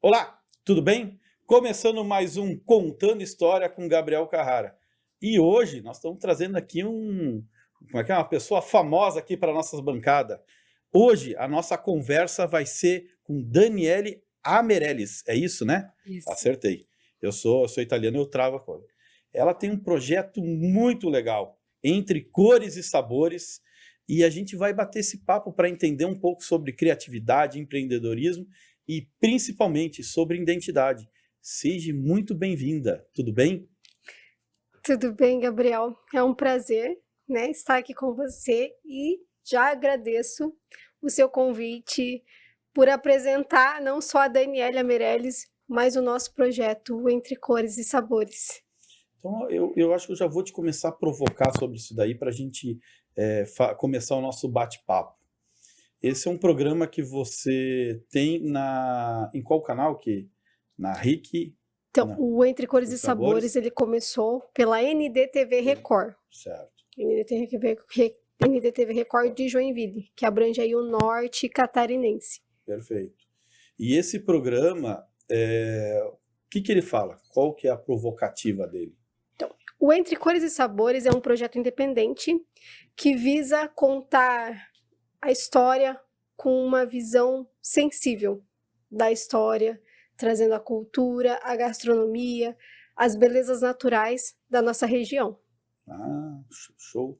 Olá, tudo bem? Começando mais um Contando História com Gabriel Carrara. E hoje nós estamos trazendo aqui uma pessoa famosa aqui para nossas bancadas. Hoje a nossa conversa vai ser com Daniele Amerelis. É isso, né? Isso. Acertei. Eu sou italiano, eu travo a coisa. Ela tem um projeto muito legal, Entre Cores e Sabores, e a gente vai bater esse papo para entender um pouco sobre criatividade, empreendedorismo e principalmente sobre identidade. Seja muito bem-vinda, tudo bem? Tudo bem, Gabriel? É um prazer, né, estar aqui com você e já agradeço o seu convite por apresentar não só a Daniela Meirelles, mas o nosso projeto o Entre Cores e Sabores. Então eu acho que eu já vou te começar a provocar sobre isso daí para a gente começar o nosso bate-papo. Esse é um programa que você tem em qual canal? Na RIC? Então, Não, o Entre Cores os e Sabores, Sabores? ele começou pela NDTV Record. Certo, NDTV Record de Joinville, que abrange aí o norte catarinense. perfeito. E esse programa, o que ele fala? Qual que é a provocativa dele? O Entre Cores e Sabores é um projeto independente que visa contar a história com uma visão sensível da história, trazendo a cultura, a gastronomia, as belezas naturais da nossa região. Ah, show.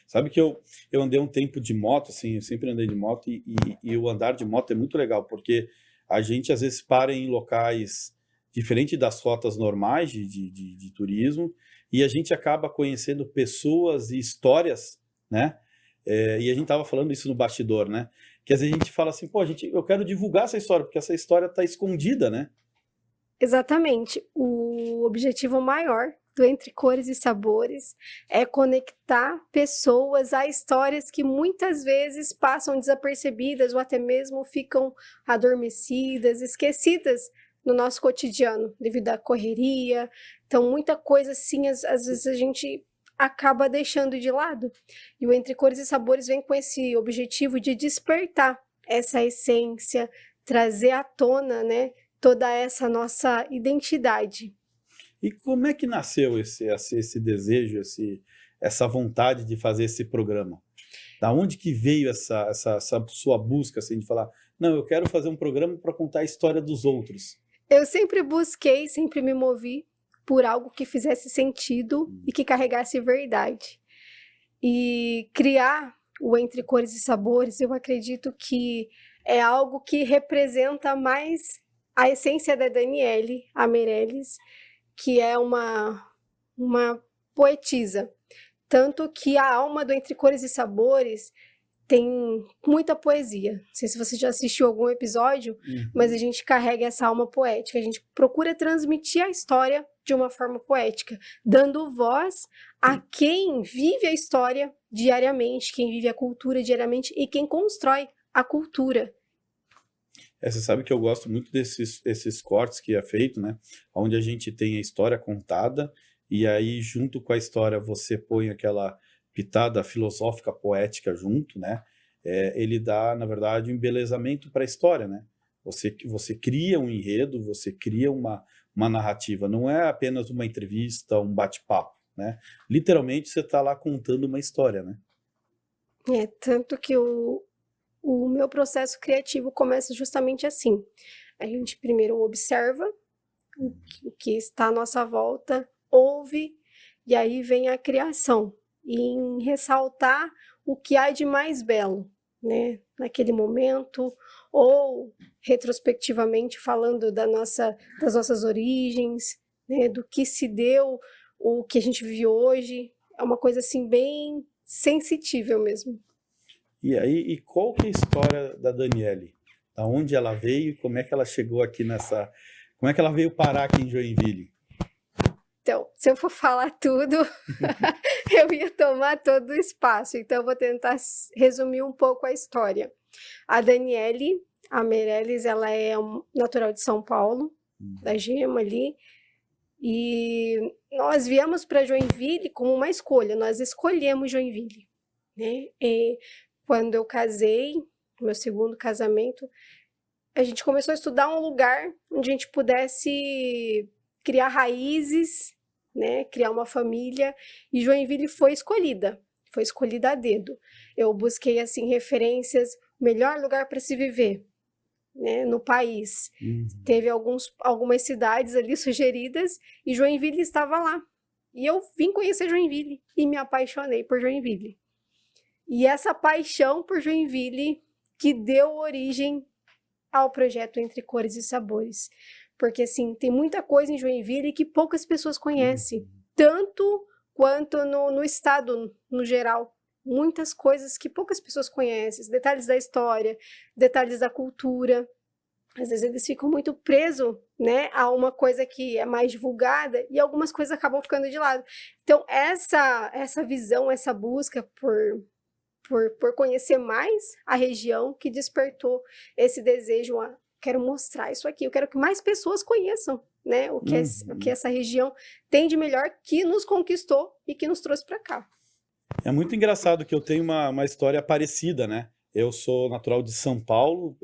Sabe que eu andei um tempo de moto, assim, eu sempre andei de moto e o andar de moto é muito legal, porque a gente às vezes para em locais diferentes das rotas normais de turismo e a gente acaba conhecendo pessoas e histórias, né? E a gente tava falando isso no bastidor, né? Que às vezes a gente fala assim, pô, eu quero divulgar essa história, porque essa história tá escondida, né? Exatamente. O objetivo maior do Entre Cores e Sabores é conectar pessoas a histórias que muitas vezes passam desapercebidas ou até mesmo ficam adormecidas, esquecidas no nosso cotidiano, devido à correria. Então, muita coisa assim, às vezes a gente acaba deixando de lado. E o Entre Cores e Sabores vem com esse objetivo de despertar essa essência, trazer à tona, né, toda essa nossa identidade. E como é que nasceu esse desejo, essa vontade de fazer esse programa? Da onde que veio essa sua busca, assim, de falar, não, eu quero fazer um programa para contar a história dos outros? Eu sempre busquei, sempre me movi por algo que fizesse sentido e que carregasse verdade. E criar o Entre Cores e Sabores, eu acredito que é algo que representa mais a essência da Daniele Ameirelles, que é uma poetisa. Tanto que a alma do Entre Cores e Sabores tem muita poesia. Não sei se você já assistiu algum episódio, mas a gente carrega essa alma poética. A gente procura transmitir a história de uma forma poética, dando voz a quem vive a história diariamente, quem vive a cultura diariamente e quem constrói a cultura. Você sabe que eu gosto muito esses cortes que é feito, né? Onde a gente tem a história contada e aí junto com a história você põe aquela pitada filosófica poética junto, né? Ele dá, na verdade, um embelezamento para a história, né? Você cria um enredo, você cria uma narrativa, não é apenas uma entrevista, um bate-papo, né? Literalmente você está lá contando uma história, né? Tanto que o meu processo criativo começa justamente assim. A gente primeiro observa o que está à nossa volta, ouve, e aí vem a criação, e em ressaltar o que há de mais belo, né, naquele momento, ou retrospectivamente falando das nossas origens, né, do que se deu, o que a gente vive hoje, é uma coisa assim bem sensitível mesmo. E aí, e qual que é a história da Daniele? Da onde ela veio e como é que ela chegou aqui como é que ela veio parar aqui em Joinville? Então, se eu for falar tudo, eu ia tomar todo o espaço, então eu vou tentar resumir um pouco a história. A Daniele Ameirelles, ela é natural de São Paulo, da Gema ali, e nós viemos para Joinville como uma escolha, nós escolhemos Joinville, né? E quando eu casei, meu segundo casamento, a gente começou a estudar um lugar onde a gente pudesse criar raízes, né, criar uma família, e Joinville foi escolhida a dedo. Eu busquei, assim, referências, melhor lugar para se viver, né, no país. Teve algumas cidades ali sugeridas, e Joinville estava lá. E eu vim conhecer Joinville, e me apaixonei por Joinville. E essa paixão por Joinville que deu origem ao projeto Entre Cores e Sabores. Porque, assim, tem muita coisa em Joinville que poucas pessoas conhecem, tanto quanto no estado, no geral. Muitas coisas que poucas pessoas conhecem, detalhes da história, detalhes da cultura. Às vezes eles ficam muito presos, né, a uma coisa que é mais divulgada e algumas coisas acabam ficando de lado. Então, essa visão, essa busca por conhecer mais a região que despertou esse desejo, quero mostrar isso aqui, eu quero que mais pessoas conheçam, né, o que essa região tem de melhor, que nos conquistou e que nos trouxe para cá. É muito engraçado que eu tenho uma história parecida, né? Eu sou natural de São Paulo,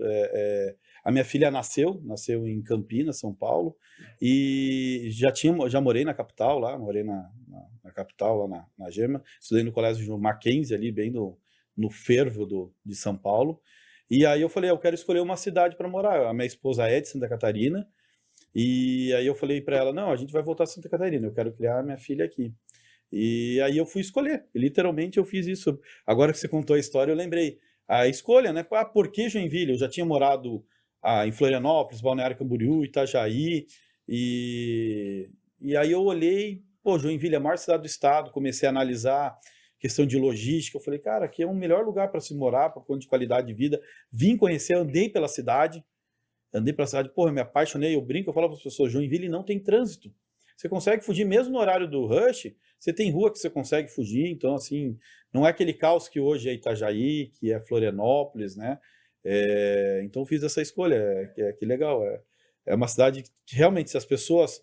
a minha filha nasceu em Campinas, São Paulo, e já morei na capital lá, morei na capital, lá na Gema, estudei no colégio Mackenzie, ali bem no fervo de São Paulo, e aí eu falei, eu quero escolher uma cidade para morar. A minha esposa é de Santa Catarina, e aí eu falei para ela, não, a gente vai voltar a Santa Catarina, eu quero criar a minha filha aqui. E aí eu fui escolher, literalmente eu fiz isso. Agora que você contou a história, eu lembrei. A escolha, né? Por que Joinville? Eu já tinha morado em Florianópolis, Balneário Camboriú, Itajaí, e aí eu olhei, pô, Joinville é a maior cidade do estado, comecei a analisar questão de logística, eu falei, cara, aqui é o melhor lugar para se morar, para conta de qualidade de vida. Vim conhecer, andei pela cidade, pô, eu me apaixonei, eu brinco, eu falo para as pessoas, Joinville não tem trânsito. Você consegue fugir mesmo no horário do rush, você tem rua que você consegue fugir, então, assim, não é aquele caos que hoje é Itajaí, que é Florianópolis, né? Então, fiz essa escolha, que legal. É uma cidade que, realmente, se as pessoas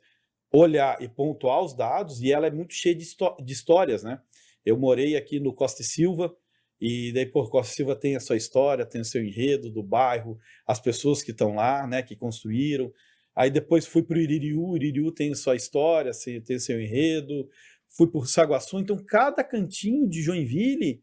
olhar e pontuar os dados, e ela é muito cheia de histórias, né? Eu morei aqui no Costa e Silva, e daí, pô, Costa e Silva tem a sua história, tem o seu enredo do bairro, as pessoas que estão lá, né, que construíram. Aí depois fui para o Iririú tem sua história, tem seu enredo. Fui por Saguaçu, então cada cantinho de Joinville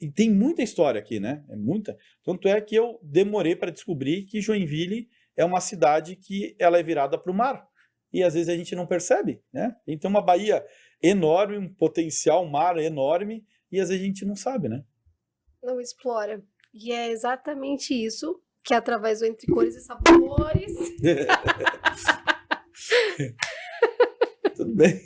e tem muita história aqui, né? É muita. Tanto é que eu demorei para descobrir que Joinville é uma cidade que ela é virada para o mar. E às vezes a gente não percebe, né? Então uma baía enorme, um potencial, um mar enorme, e às vezes a gente não sabe, né? Não explora. E é exatamente isso que através do Entre Cores e Sabores... Tudo bem.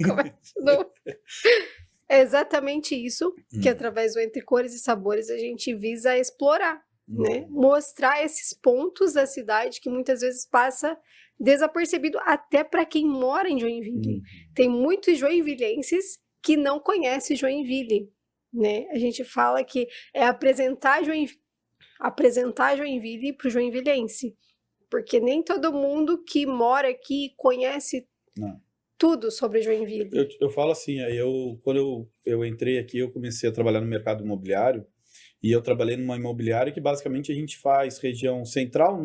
É exatamente isso que através do Entre Cores e Sabores a gente visa explorar, né? Mostrar esses pontos da cidade que muitas vezes passa desapercebido até para quem mora em Joinville. Tem muitos joinvilenses que não conhecem Joinville, né? A gente fala que é apresentar Joinville para o joinvilense, porque nem todo mundo que mora aqui conhece tudo sobre Joinville. Eu falo assim, quando eu entrei aqui, eu comecei a trabalhar no mercado imobiliário, e eu trabalhei numa imobiliária que basicamente a gente faz região central e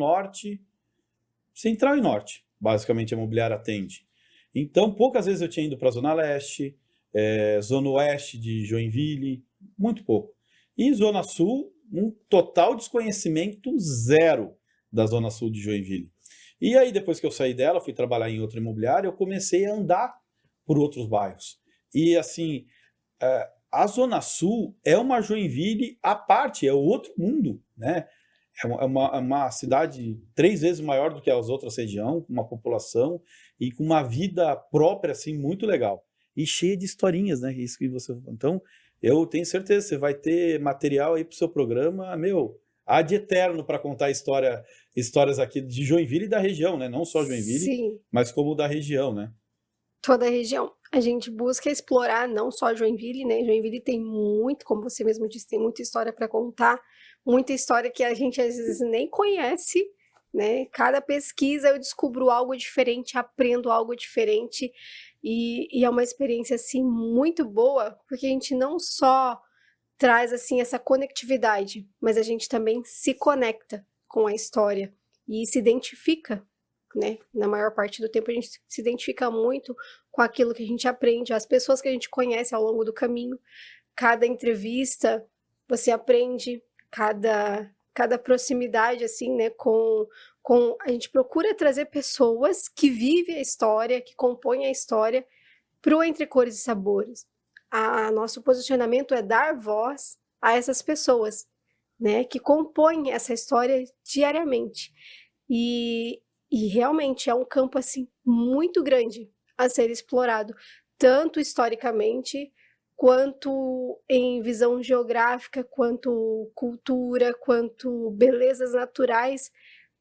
norte, basicamente a imobiliária atende. Então, poucas vezes eu tinha ido para a Zona Leste, Zona Oeste de Joinville, muito pouco. E Zona Sul, um total desconhecimento zero da Zona Sul de Joinville. E aí, depois que eu saí dela, fui trabalhar em outra imobiliária, eu comecei a andar por outros bairros. E, assim, a Zona Sul é uma Joinville à parte, é outro mundo, né? É uma cidade 3 vezes maior do que as outras regiões, com uma população e com uma vida própria, assim, muito legal. E cheia de historinhas, né? Isso que você... Então, eu tenho certeza, você vai ter material aí para o seu programa, ad eterno para contar histórias aqui de Joinville e da região, né? Não só Joinville, sim, mas como da região, né? Toda a região. A gente busca explorar não só Joinville, né? Joinville tem muito, como você mesmo disse, tem muita história para contar, muita história que a gente às vezes nem conhece, né? Cada pesquisa eu descubro algo diferente, aprendo algo diferente, e é uma experiência, assim, muito boa, porque a gente não só traz, assim, essa conectividade, mas a gente também se conecta com a história. e se identifica, né? Na maior parte do tempo a gente se identifica muito com aquilo que a gente aprende, as pessoas que a gente conhece ao longo do caminho. Cada entrevista você aprende, cada proximidade, assim, né, a gente procura trazer pessoas que vivem a história, que compõem a história, para o Entre Cores e Sabores. Nosso posicionamento é dar voz a essas pessoas, né, que compõem essa história diariamente. E realmente é um campo, assim, muito grande a ser explorado, tanto historicamente, quanto em visão geográfica, quanto cultura, quanto belezas naturais.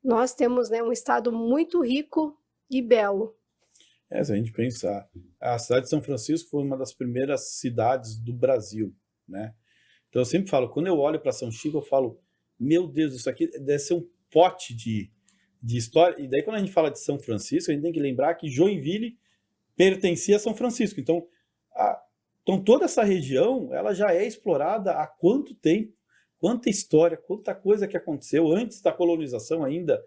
Nós temos, né, um estado muito rico e belo. Se a gente pensar, a cidade de São Francisco foi uma das primeiras cidades do Brasil, né? Então eu sempre falo, quando eu olho para São Chico, eu falo, meu Deus, isso aqui deve ser um pote de história. E daí quando a gente fala de São Francisco, a gente tem que lembrar que Joinville pertencia a São Francisco. Então, então toda essa região, ela já é explorada há quanto tempo, quanta história, quanta coisa que aconteceu antes da colonização ainda,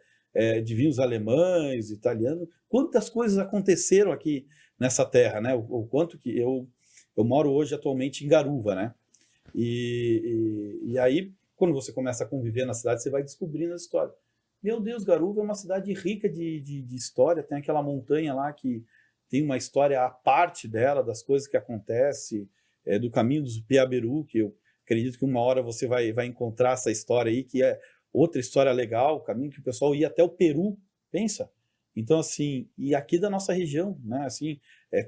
de vinhos alemães, italianos, quantas coisas aconteceram aqui nessa terra, né? O quanto que eu moro hoje atualmente em Garuva, né? E aí, quando você começa a conviver na cidade, você vai descobrindo a história. Meu Deus, Garuva é uma cidade rica de história, tem aquela montanha lá que tem uma história à parte dela, das coisas que acontecem, do caminho dos Piaberu, que eu acredito que uma hora você vai encontrar essa história aí, que é outra história legal, o caminho que o pessoal ia até o Peru, pensa. Então, assim, e aqui da nossa região, né, assim,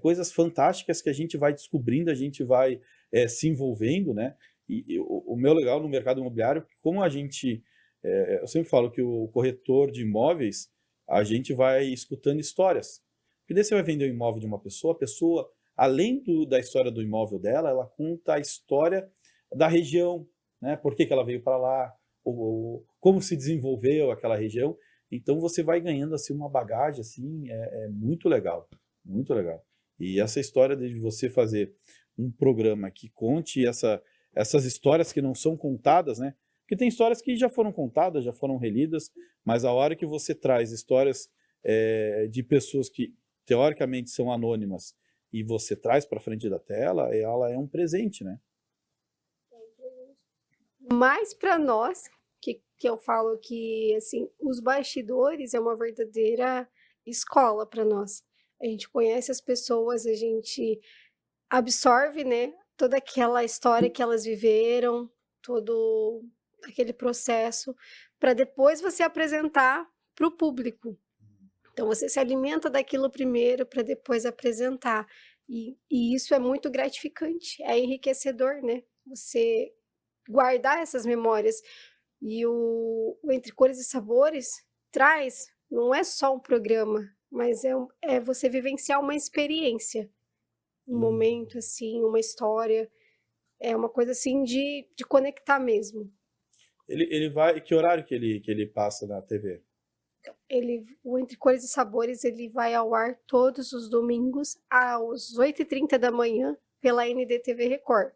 coisas fantásticas que a gente vai descobrindo, a gente vai se envolvendo, né, e o meu legal no mercado imobiliário, como a gente, eu sempre falo que o corretor de imóveis, a gente vai escutando histórias, porque daí você vai vender o imóvel de uma pessoa, a pessoa, além da história do imóvel dela, ela conta a história da região, né, por que ela veio para lá, ou como se desenvolveu aquela região. Então você vai ganhando assim uma bagagem assim, muito legal, muito legal. E essa história de você fazer um programa que conte essas histórias que não são contadas, né? Porque tem histórias que já foram contadas, já foram relidas, mas a hora que você traz histórias de pessoas que teoricamente são anônimas e você traz para frente da tela, ela é um presente, né? Mas para nós, que eu falo que assim, os bastidores é uma verdadeira escola para nós. A gente conhece as pessoas, a gente absorve, né, toda aquela história que elas viveram, todo aquele processo, para depois você apresentar para o público. Então você se alimenta daquilo primeiro para depois apresentar. E isso é muito gratificante, é enriquecedor, né? Você guardar essas memórias. E o Entre Cores e Sabores traz, não é só um programa, mas é você vivenciar uma experiência, um momento, assim, uma história. É uma coisa, assim, de conectar mesmo. Ele vai... Que horário que ele passa na TV? O Entre Cores e Sabores, ele vai ao ar todos os domingos, às 8h30 da manhã, pela NDTV Record,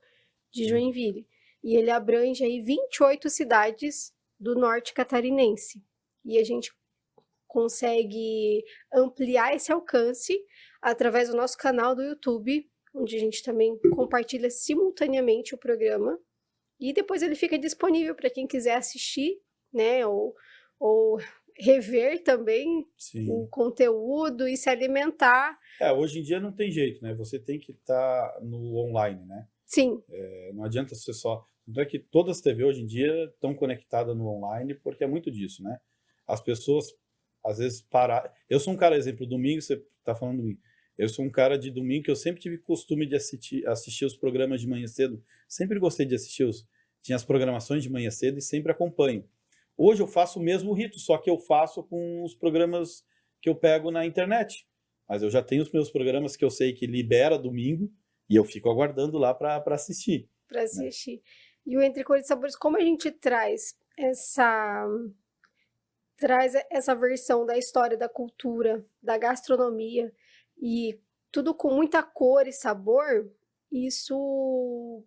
de Joinville. E ele abrange aí 28 cidades do norte catarinense. E a gente consegue ampliar esse alcance através do nosso canal do YouTube, onde a gente também compartilha simultaneamente o programa. E depois ele fica disponível para quem quiser assistir, né? Ou rever também o conteúdo e se alimentar. Hoje em dia não tem jeito, né? Você tem que estar no online, né? Sim. Não adianta você só... Então é que todas as TV hoje em dia estão conectadas no online, porque é muito disso, né? As pessoas, às vezes, parar... Eu sou um cara, exemplo, domingo, você está falando de mim. Eu sou um cara de domingo que eu sempre tive costume de assistir os programas de manhã cedo. Sempre gostei de assistir tinha as programações de manhã cedo e sempre acompanho. Hoje eu faço o mesmo rito, só que eu faço com os programas que eu pego na internet. Mas eu já tenho os meus programas que eu sei que libera domingo e eu fico aguardando lá para assistir. Para assistir. Né? E o Entre Cores e Sabores, como a gente traz essa versão da história, da cultura, da gastronomia e tudo com muita cor e sabor, isso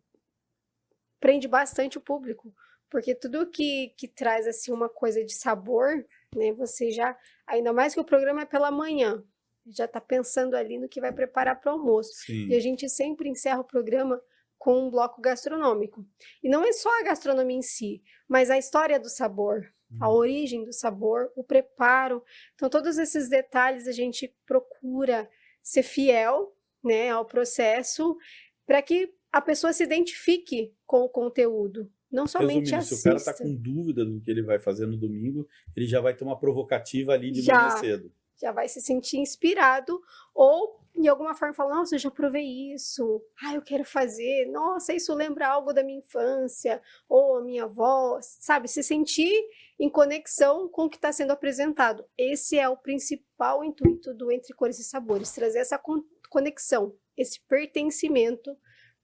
prende bastante o público, porque tudo que traz assim uma coisa de sabor né? Você já, ainda mais que o programa é pela manhã, já está pensando ali no que vai preparar para o almoço. E a Sim. gente sempre encerra o programa com um bloco gastronômico. E não é só a gastronomia em si, mas a história do sabor, a origem do sabor, o preparo. Então, todos esses detalhes a gente procura ser fiel, né, ao processo, para que a pessoa se identifique com o conteúdo, não somente Resumindo, se o cara tá assista. com dúvida do que ele vai fazer no domingo, ele já vai ter uma provocativa ali de manhã Já cedo. já vai se sentir inspirado ou de alguma forma falar, nossa, eu já provei isso, ah, eu quero fazer, nossa, isso lembra algo da minha infância, ou a minha avó, sabe? Se sentir em conexão com o que está sendo apresentado. Esse é o principal intuito do Entre Cores e Sabores, trazer essa conexão, esse pertencimento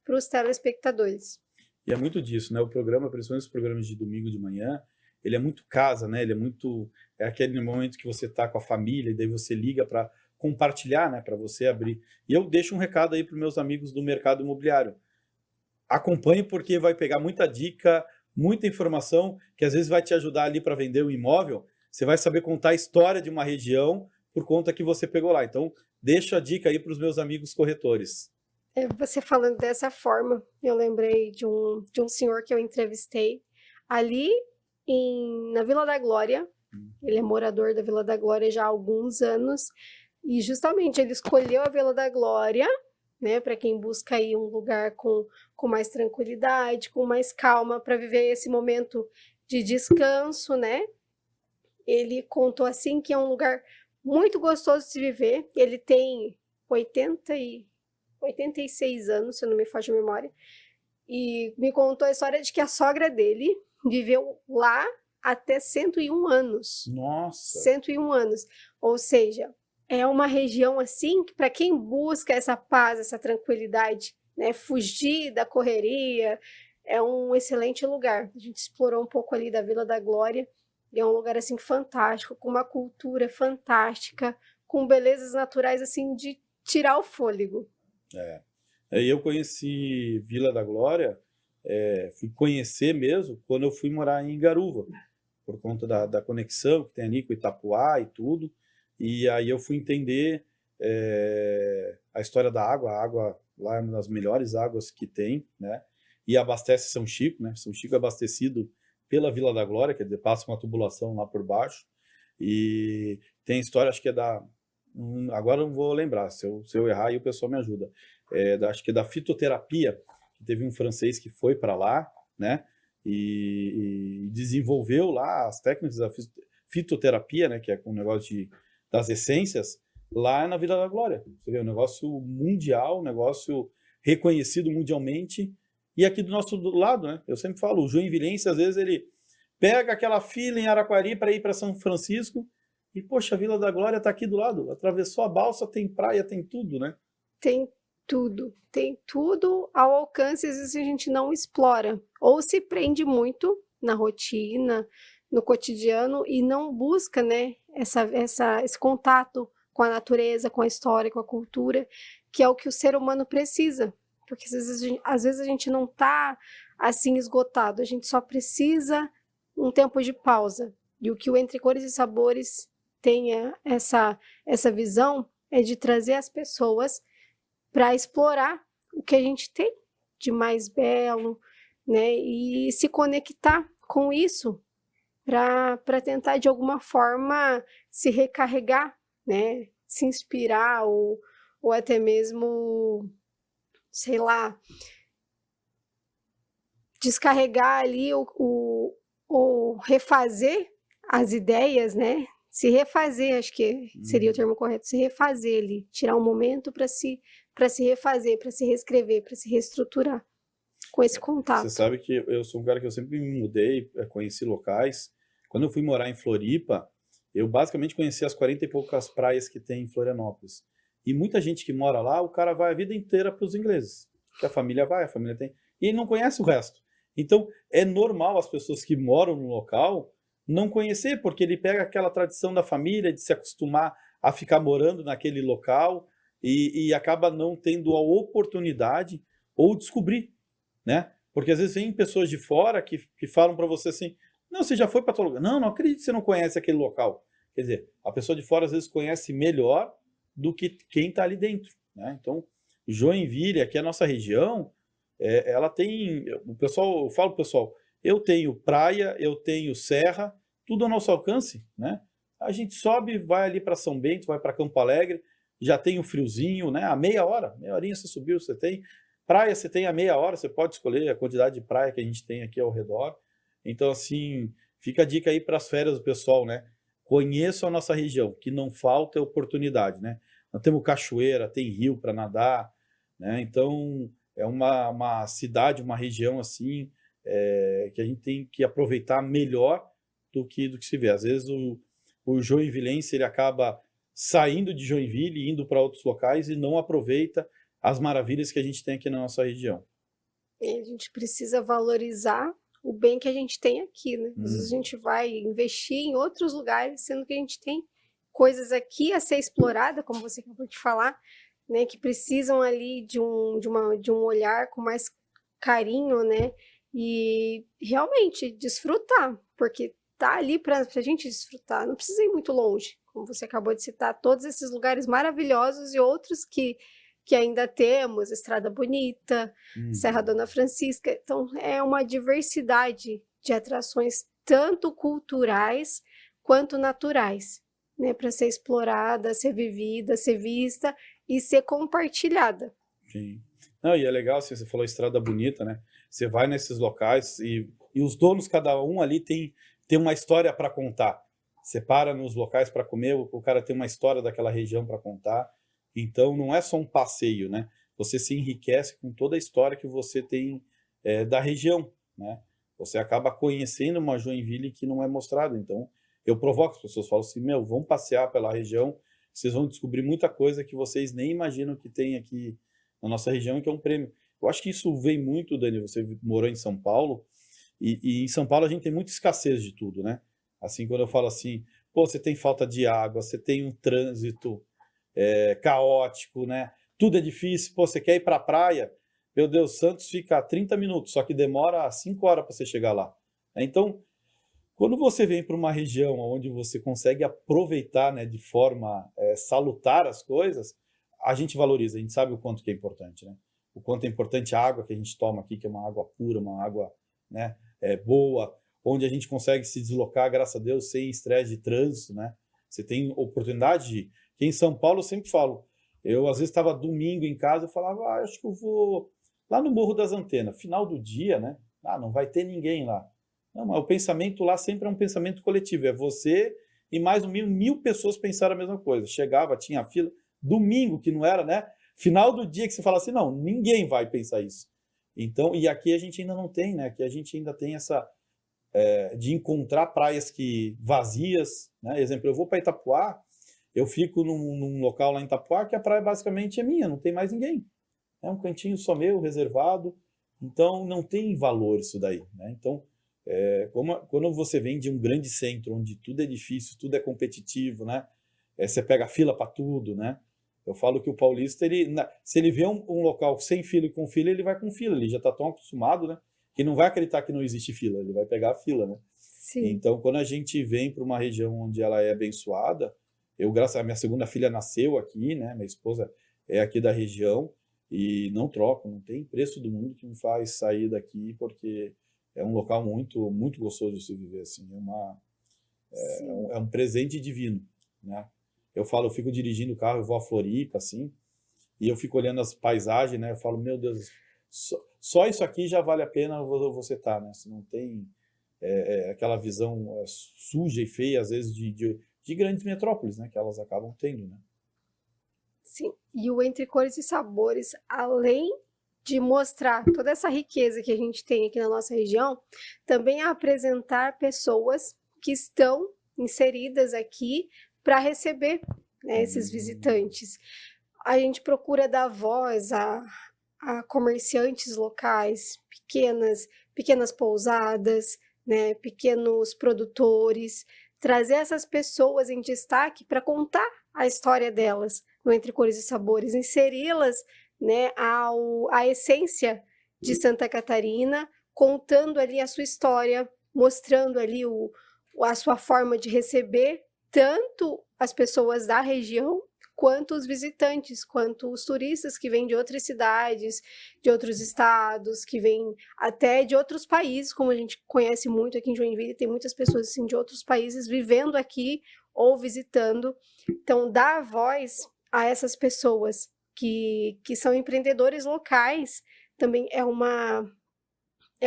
para os telespectadores. E é muito disso, né? O programa, principalmente os programas de domingo de manhã, ele é muito casa, né? Ele é muito... É aquele momento que você tá com a família e daí você liga para compartilhar, né? Para você abrir. E eu deixo um recado aí para os meus amigos do mercado imobiliário. Acompanhe porque vai pegar muita dica, muita informação que às vezes vai te ajudar ali para vender um imóvel. Você vai saber contar a história de uma região por conta que você pegou lá. Então, deixo a dica aí para os meus amigos corretores. Você falando dessa forma, eu lembrei de um senhor que eu entrevistei ali na Vila da Glória. Ele é morador da Vila da Glória já há alguns anos. E justamente ele escolheu a Vila da Glória, né, para quem busca aí um lugar com mais tranquilidade, com mais calma, para viver esse momento de descanso, né? Ele contou assim que é um lugar muito gostoso de se viver. Ele tem 86 anos, se eu não me falha a memória, e me contou a história de que a sogra dele viveu lá até 101 anos. Nossa! 101 anos. Ou seja, é uma região assim que para quem busca essa paz, essa tranquilidade, né, fugir da correria, é um excelente lugar. A gente explorou um pouco ali da Vila da Glória, e é um lugar assim fantástico, com uma cultura fantástica, com belezas naturais assim de tirar o fôlego. Aí eu conheci Vila da Glória, fui conhecer mesmo quando eu fui morar em Garuva, por conta da conexão que tem ali com Itapuá e tudo. E aí eu fui entender a história da água. A água lá é uma das melhores águas que tem, né? E abastece São Chico, né? São Chico é abastecido pela Vila da Glória, quer dizer, passa uma tubulação lá por baixo. E tem história, acho que é da... agora eu não vou lembrar, se eu errar aí o pessoal me ajuda. Acho que é da fitoterapia, que teve um francês que foi para lá, né? E desenvolveu lá as técnicas da fitoterapia, né? Que é com o negócio das essências, lá na Vila da Glória. Você vê, um negócio mundial, um negócio reconhecido mundialmente. E aqui do nosso lado, né? Eu sempre falo, o joinvilense, às vezes, ele pega aquela fila em Araquari para ir para São Francisco e, poxa, a Vila da Glória está aqui do lado. Atravessou a balsa, tem praia, tem tudo, né? Tem tudo ao alcance, às vezes a gente não explora, ou se prende muito na rotina, no cotidiano, e não busca, né, esse contato com a natureza, com a história, com a cultura, que é o que o ser humano precisa, porque às vezes a gente não está assim esgotado, a gente só precisa um tempo de pausa, e o que o Entre Cores e Sabores tenha essa visão é de trazer as pessoas para explorar o que a gente tem de mais belo, né? E se conectar com isso para tentar de alguma forma se recarregar, né? Se inspirar ou até mesmo, sei lá, descarregar ali ou refazer as ideias, né? Se refazer, acho que seria o termo correto, se refazer ali, tirar um momento para se refazer, para se reescrever, para se reestruturar com esse Você contato. sabe que eu sou um cara que eu sempre me mudei, conheci locais. Quando eu fui morar em Floripa, eu basicamente conheci as 40 e poucas praias que tem em Florianópolis. E muita gente que mora lá, o cara vai a vida inteira para os ingleses. Que a família vai, a família tem. E ele não conhece o resto. Então, é normal as pessoas que moram no local não conhecer, porque ele pega aquela tradição da família de se acostumar a ficar morando naquele local e acaba não tendo a oportunidade ou descobrir, né? Porque às vezes vem pessoas de fora que falam para você assim, Não, você já foi para tal lugar. Não, não acredito que você não conhece aquele local. Quer dizer, a pessoa de fora às vezes conhece melhor do que quem está ali dentro, né? Então, Joinville, aqui é a nossa região, ela tem, o pessoal, eu falo pro pessoal, eu tenho praia, eu tenho serra, tudo ao nosso alcance, né? A gente sobe, vai ali para São Bento, vai para Campo Alegre, já tem o friozinho, né? A meia horinha você subiu, você tem praia, você tem a meia hora, você pode escolher a quantidade de praia que a gente tem aqui ao redor. Então, assim, fica a dica aí para as férias do pessoal, né? Conheçam a nossa região, que não falta oportunidade, né? Nós temos cachoeira, tem rio para nadar, né? Então, é uma cidade, uma região assim, que a gente tem que aproveitar melhor do que se vê. Às vezes o joinvilense ele acaba saindo de Joinville e indo para outros locais e não aproveita as maravilhas que a gente tem aqui na nossa região. E a gente precisa valorizar o bem que a gente tem aqui, né? Às vezes a gente vai investir em outros lugares, sendo que a gente tem coisas aqui a ser explorada, como você acabou de falar, né? Que precisam ali de um olhar com mais carinho, né? E realmente desfrutar, porque tá ali para a gente desfrutar, não precisa ir muito longe, como você acabou de citar, todos esses lugares maravilhosos e outros que ainda temos, Estrada Bonita, Serra Dona Francisca. Então, é uma diversidade de atrações, tanto culturais quanto naturais, né, para ser explorada, ser vivida, ser vista e ser compartilhada. Sim. Não, e é legal, assim, você falou Estrada Bonita, né? Você vai nesses locais e os donos, cada um ali tem uma história para contar. Você para nos locais para comer, o cara tem uma história daquela região para contar. Então, não é só um passeio, né? Você se enriquece com toda a história que você tem da região, né? Você acaba conhecendo uma Joinville que não é mostrada. Então, eu provoco as pessoas, falo assim, meu, vão passear pela região, vocês vão descobrir muita coisa que vocês nem imaginam que tem aqui na nossa região, que é um prêmio. Eu acho que isso vem muito, Dani, você morou em São Paulo, e em São Paulo a gente tem muita escassez de tudo, né? Assim, quando eu falo assim, pô, você tem falta de água, você tem um trânsito caótico, né? Tudo é difícil. Pô, você quer ir para a praia? Meu Deus, Santos fica a 30 minutos, só que demora 5 horas para você chegar lá. Então, quando você vem para uma região onde você consegue aproveitar, né, de forma salutar as coisas, a gente valoriza, a gente sabe o quanto que é importante, né? O quanto é importante a água que a gente toma aqui, que é uma água pura, uma água, né, boa, onde a gente consegue se deslocar, graças a Deus, sem estresse de trânsito, né? Você tem oportunidade de... Que em São Paulo eu sempre falo, eu às vezes estava domingo em casa, eu falava, acho que eu vou lá no Morro das Antenas, final do dia, né? Não vai ter ninguém lá. Não, mas o pensamento lá sempre é um pensamento coletivo, é você e mais 1.000 pessoas pensaram a mesma coisa. Chegava, tinha fila, domingo que não era, né? Final do dia que você fala assim, não, ninguém vai pensar isso. Então, e aqui a gente ainda não tem, né? Aqui a gente ainda tem essa de encontrar praias que vazias, né? Exemplo, eu vou para Itapuá, eu fico num local lá em Itapuá que a praia basicamente é minha, não tem mais ninguém. É um cantinho só meu, reservado. Então, não tem valor isso daí, né? Então, quando você vem de um grande centro, onde tudo é difícil, tudo é competitivo, né? Você pega fila para tudo, né? Eu falo que o paulista, se ele vê um local sem fila e com fila, ele vai com fila. Ele já está tão acostumado, né? Que não vai acreditar que não existe fila, ele vai pegar a fila, né? Sim. Então, quando a gente vem para uma região onde ela é abençoada, graças a minha segunda filha nasceu aqui, né? Minha esposa é aqui da região e não troco, não tem preço do mundo que me faz sair daqui, porque é um local muito, muito gostoso de se viver, assim. É um presente divino, né? Eu falo, eu fico dirigindo o carro, eu vou a Floripa, assim, e eu fico olhando as paisagens, né? Eu falo, meu Deus, só isso aqui já vale a pena você estar, né? Se não tem aquela visão suja e feia, às vezes, de grandes metrópoles, né? Que elas acabam tendo, né? Sim, e o Entre Cores e Sabores, além de mostrar toda essa riqueza que a gente tem aqui na nossa região, também apresentar pessoas que estão inseridas aqui para receber, né, esses visitantes. A gente procura dar voz a comerciantes locais, pequenas pousadas, né, pequenos produtores, trazer essas pessoas em destaque para contar a história delas no Entre Cores e Sabores, inseri-las, né, a essência de Santa Catarina, contando ali a sua história, mostrando ali a sua forma de receber tanto as pessoas da região, quanto os visitantes, quanto os turistas que vêm de outras cidades, de outros estados, que vêm até de outros países, como a gente conhece muito aqui em Joinville, tem muitas pessoas assim, de outros países vivendo aqui ou visitando. Então, dar voz a essas pessoas que são empreendedores locais também é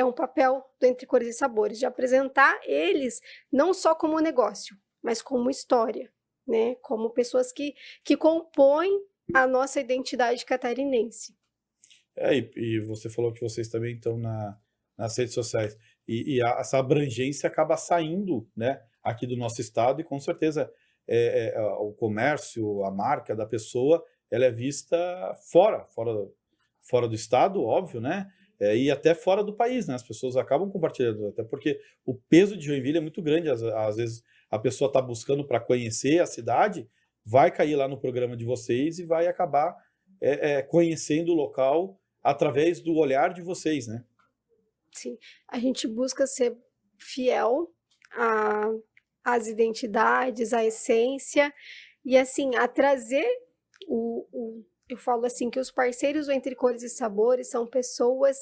um papel do Entre Cores e Sabores, de apresentar eles não só como negócio, mas como história, né? Como pessoas que compõem a nossa identidade catarinense. E você falou que vocês também estão nas redes sociais. Essa abrangência acaba saindo, né, aqui do nosso estado e com certeza o comércio, a marca da pessoa, ela é vista fora do estado, óbvio, né? E até fora do país, né? As pessoas acabam compartilhando, até porque o peso de Joinville é muito grande. Às vezes a pessoa está buscando para conhecer a cidade, vai cair lá no programa de vocês e vai acabar conhecendo o local através do olhar de vocês, né? Sim, a gente busca ser fiel às identidades, à essência, e assim, a trazer eu falo assim, que os parceiros do Entre Cores e Sabores são pessoas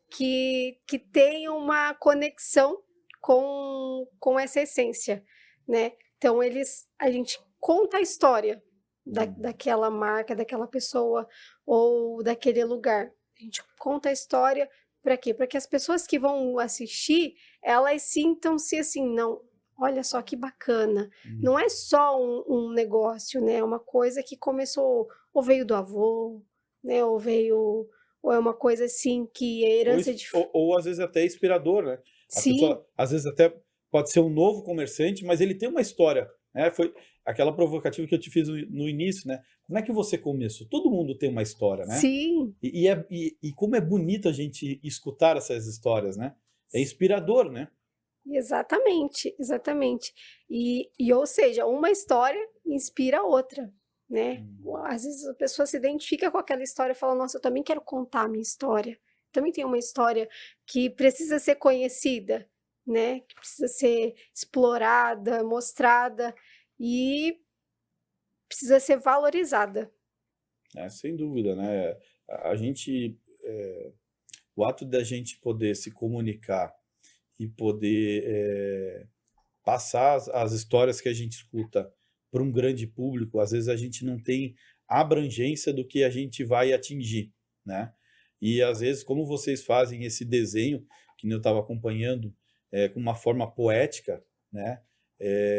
que têm uma conexão com essa essência, né? Então, a gente conta a história daquela marca, daquela pessoa ou daquele lugar. A gente conta a história para quê? Para que as pessoas que vão assistir, elas sintam-se assim, não, olha só que bacana. Não é só um negócio, né? É uma coisa que começou, ou veio do avô, né? Ou é uma coisa assim que é herança de... Ou às vezes até inspirador, né? A Sim, pessoa, às vezes até pode ser um novo comerciante, mas ele tem uma história, né? Foi aquela provocativa que eu te fiz no início, né? Como é que você começou? Todo mundo tem uma história, né? sim, E como é bonito a gente escutar essas histórias, né? É inspirador, né? exatamente, exatamente. Ou seja, uma história inspira a outra, né? Às vezes a pessoa se identifica com aquela história e fala, nossa, eu também quero contar a minha história. Também tem uma história que precisa ser conhecida, né? Que precisa ser explorada, mostrada e precisa ser valorizada. Sem dúvida, né? A gente, o ato da gente poder se comunicar e poder passar as histórias que a gente escuta para um grande público, às vezes a gente não tem abrangência do que a gente vai atingir, né? E às vezes, como vocês fazem esse desenho, que eu estava acompanhando, com uma forma poética, né?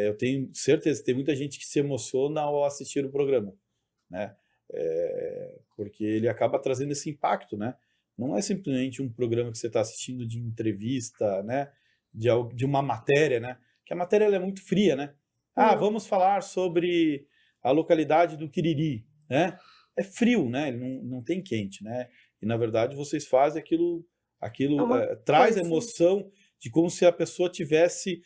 Eu tenho certeza que tem muita gente que se emociona ao assistir o programa, né? Porque ele acaba trazendo esse impacto, né? Não é simplesmente um programa que você está assistindo de entrevista, né? De uma matéria, né? Que a matéria ela é muito fria, né? Vamos falar sobre a localidade do Quiriri, né? É frio, né? Ele não tem quente, né? E na verdade vocês fazem aquilo É uma traz a coisa, emoção de como se a pessoa tivesse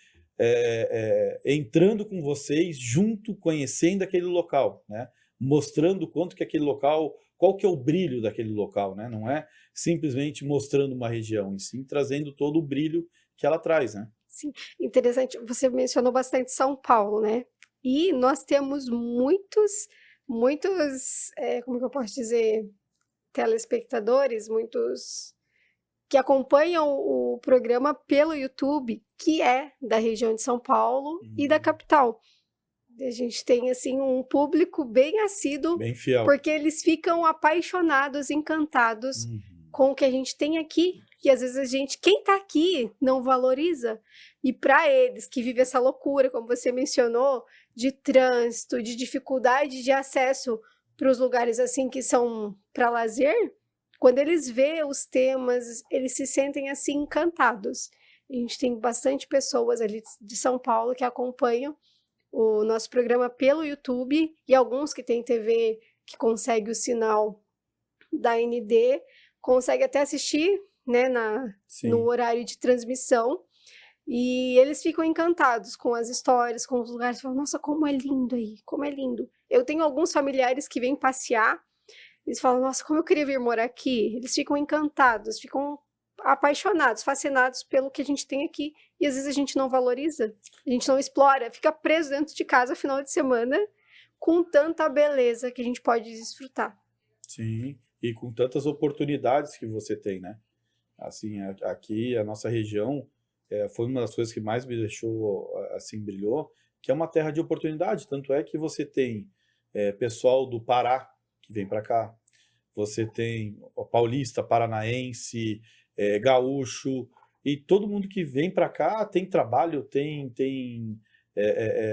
entrando com vocês junto, conhecendo aquele local, né? Mostrando quanto que aquele local, qual que é o brilho daquele local, né? Não é simplesmente mostrando uma região, e sim trazendo todo o brilho que ela traz, né? sim, interessante. Você mencionou bastante São Paulo, né? E nós temos muitos, como que eu posso dizer, telespectadores, muitos que acompanham o programa pelo YouTube, que é da região de São Paulo e da capital. A gente tem, assim, um público bem assíduo, Bem fiel. porque eles ficam apaixonados, encantados com o que a gente tem aqui, e às vezes quem está aqui não valoriza. E para eles que vivem essa loucura, como você mencionou, de trânsito, de dificuldade de acesso para os lugares assim que são para lazer, quando eles vêem os temas, eles se sentem assim encantados. A gente tem bastante pessoas ali de São Paulo que acompanham o nosso programa pelo YouTube, e alguns que têm TV que consegue o sinal da ND, consegue até assistir, né, no horário de transmissão, e eles ficam encantados com as histórias, com os lugares, falam, nossa, como é lindo aí, como é lindo. Eu tenho alguns familiares que vêm passear, eles falam, nossa, como eu queria vir morar aqui. Eles ficam encantados, ficam apaixonados, fascinados pelo que a gente tem aqui e às vezes a gente não valoriza, a gente não explora, fica preso dentro de casa final de semana com tanta beleza que a gente pode desfrutar. Sim, e com tantas oportunidades que você tem, né? Assim, aqui, a nossa região, foi uma das coisas que mais me deixou, assim, brilhou, que é uma terra de oportunidade. Tanto é que você tem pessoal do Pará que vem para cá, você tem paulista, paranaense, gaúcho, e todo mundo que vem para cá tem trabalho, tem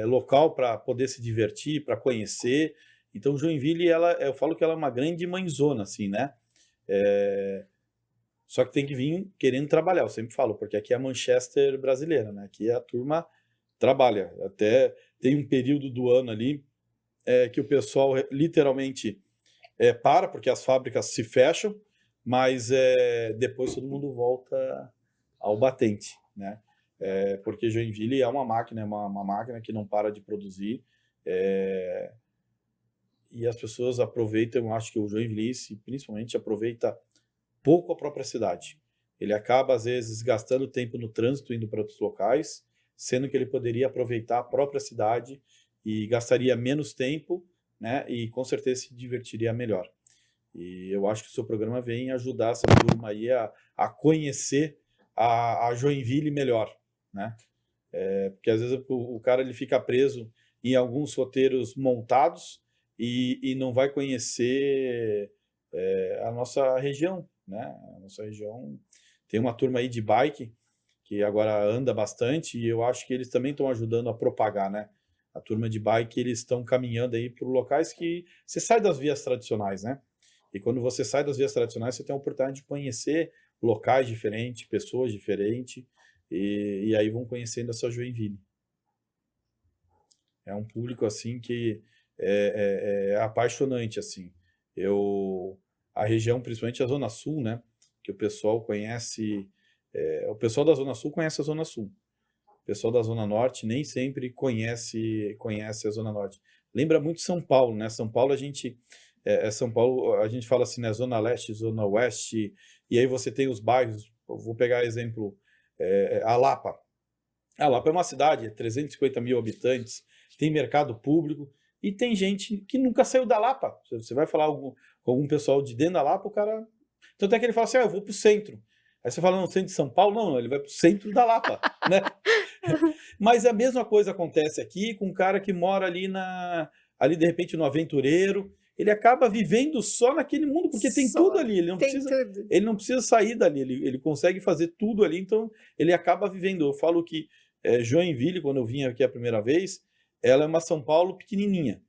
local para poder se divertir, para conhecer. Então, Joinville, eu falo que ela é uma grande mãezona, assim, né? Só que tem que vir querendo trabalhar, eu sempre falo, porque aqui é a Manchester brasileira, né? Aqui a turma trabalha. Até tem um período do ano ali que o pessoal literalmente porque as fábricas se fecham, mas depois todo mundo volta ao batente, né? Porque Joinville é uma máquina, uma máquina que não para de produzir, e as pessoas aproveitam, eu acho que o Joinville, principalmente, aproveita pouco a própria cidade. Ele acaba, às vezes, gastando tempo no trânsito, indo para outros locais, sendo que ele poderia aproveitar a própria cidade e gastaria menos tempo, né? E com certeza se divertiria melhor. E eu acho que o seu programa vem ajudar essa turma aí a conhecer a Joinville melhor, né? Porque às vezes o cara ele fica preso em alguns roteiros montados e não vai conhecer a nossa região, né? A nossa região tem uma turma aí de bike que agora anda bastante e eu acho que eles também estão ajudando a propagar, né? A turma de bike, eles estão caminhando aí por locais que você sai das vias tradicionais, né? E quando você sai das vias tradicionais, você tem a oportunidade de conhecer locais diferentes, pessoas diferentes, e aí vão conhecendo essa Joinville. É um público assim que é apaixonante, assim. A região, principalmente a Zona Sul, né? Que o pessoal conhece, o pessoal da Zona Sul conhece a Zona Sul. O pessoal da Zona Norte nem sempre conhece a Zona Norte. Lembra muito São Paulo, né? São Paulo São Paulo, a gente fala assim, né? Zona Leste, Zona Oeste, e aí você tem os bairros. Vou pegar exemplo, a Lapa. A Lapa é uma cidade, 350 mil habitantes, tem mercado público e tem gente que nunca saiu da Lapa. Você vai falar com algum pessoal de dentro da Lapa, o cara... Tanto é que ele fala assim, eu vou para o centro. Aí você fala, no centro de São Paulo? Não, ele vai para o centro da Lapa, né? Mas a mesma coisa acontece aqui com um cara que mora ali de repente no Aventureiro. Ele acaba vivendo só naquele mundo, porque tem tudo ali. Ele não precisa sair dali, ele consegue fazer tudo ali, então ele acaba vivendo. Eu falo que Joinville, quando eu vim aqui a primeira vez, ela é uma São Paulo pequenininha,